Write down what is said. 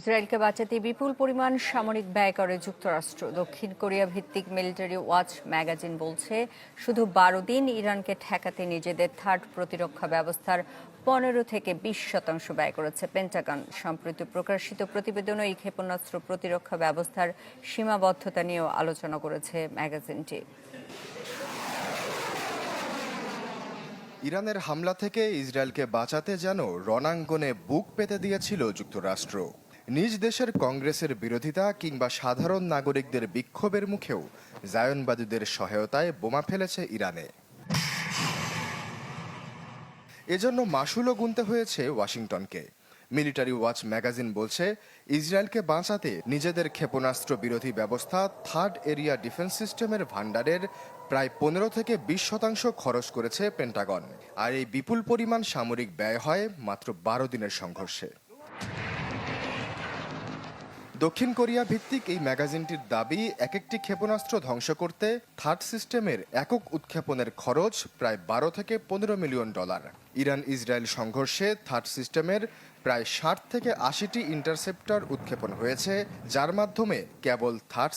ইসরায়েলকে বাঁচাতে বিপুল পরিমাণ সামরিক ব্যয় করে যুক্তরাষ্ট্র। দক্ষিণ কোরিয়া ভিত্তিক মিলিটারি ওয়াচ ম্যাগাজিন বলছে, শুধু ১২ দিন ইরানকে ঠেকাতে নিজেদের থার্ড প্রতিরক্ষা ব্যবস্থার ১৫ থেকে ২০% ব্যয় করেছে পেন্টাগন। সম্প্রতি প্রকাশিত প্রতিবেদনে এই ক্ষেপণাস্ত্র প্রতিরক্ষা ব্যবস্থার সীমাবদ্ধতা নিয়েও আলোচনা করেছে ম্যাগাজিনটি। ইরানের হামলা থেকে ইসরায়েলকে বাঁচাতে যেন রণাঙ্গনে বুক পেতে দিয়েছিল যুক্তরাষ্ট্র। নিজ দেশের কংগ্রেসের বিরোধিতা কিংবা সাধারণ নাগরিকদের বিক্ষোভের মুখেও জায়নবাদীদের সহায়তায় বোমা ফেলেছে ইরানে। এজন্য মাশুলও গুনতে হয়েছে ওয়াশিংটনকে। মিলিটারি ওয়াচ ম্যাগাজিন বলছে, ইসরায়েলকে বাঁচাতে নিজেদের ক্ষেপণাস্ত্র বিরোধী ব্যবস্থা থার্ড এরিয়া ডিফেন্স সিস্টেমের ভান্ডারের প্রায় ১৫ থেকে ২০% খরচ করেছে পেন্টাগন। আর এই বিপুল পরিমাণ সামরিক ব্যয় হয় মাত্র ১২ দিনের সংঘর্ষে। দক্ষিণ কোরিয়া ভিত্তিক এই ম্যাগাজিনটির দাবি, এক একটি ক্ষেপণাস্ত্র ধ্বংস করতে থার্ড সিস্টেমের একক উৎক্ষেপণের খরচ প্রায় ১২ থেকে ১৫ মিলিয়ন ডলার। ইরান ইসরায়েল সংঘর্ষে থার্ড সিস্টেমের প্রায় ৬০ থেকে ৮০টি ইন্টারসেপ্টর উৎক্ষেপণ হয়েছে, যার মাধ্যমে কেবল থার্ড